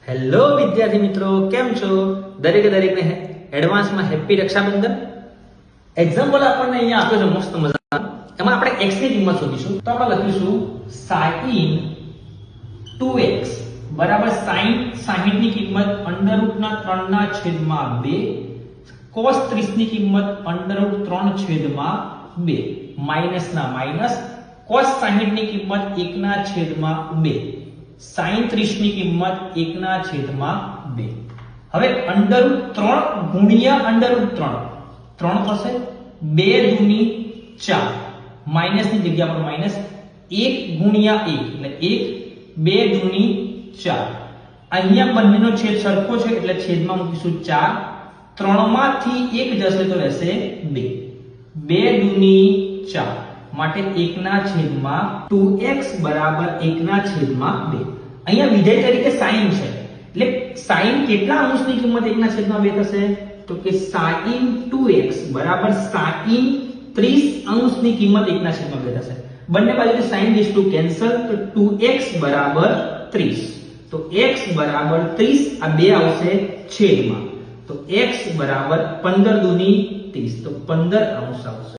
Hello વિદ્યાર્થી મિત્રો, કેમ છો? દરેકે દરેકને એડવાન્સમાં હેપી રક્ષાબંધન. એક્ઝામ્પલ આપણને અહીંયા આપ્યો છે મસ્ત મજાનો. એમાં આપણે x ની કિંમત શોધીશું. તો આપણે લખીશું sin 2x બરાબર sin 60 ની કિંમત √3/2 cos 30 ની કિંમત √3/2 માઈનસ ના માઈનસ cos 60 ની કિંમત 1/2 sin 30 ની કિંમત 1/2. હવે √3 ગુણ્યા √3 3 થશે, 2 દૂની 4 માઈનસ ની જગ્યા પર માઈનસ, 1 ગુણ્યા 1 એટલે 1, 2 દૂની 4. અહીંયા બંનેનો છેદ સરખો છે એટલે છેદમાં મૂકીશું 4. 3 માંથી 1 જશે તો રહેશે 2. 2 દૂની 4 માટે 1/2x બરાબર 1/2. અહીંયા વિધેય તરીકે sin છે એટલે sin કેટલા અંશની કિંમત 1/2 થશે? તો કે sin 2x બરાબર sin 30 અંશની કિંમત 1/2 થશે. બંને બાજુથી sin these two કેન્સલ તો 2x બરાબર 30. તો x બરાબર 30 આ બે આવશે છેદમાં. તો x બરાબર 15 દૂની 30 તો 15 અંશ આવશે.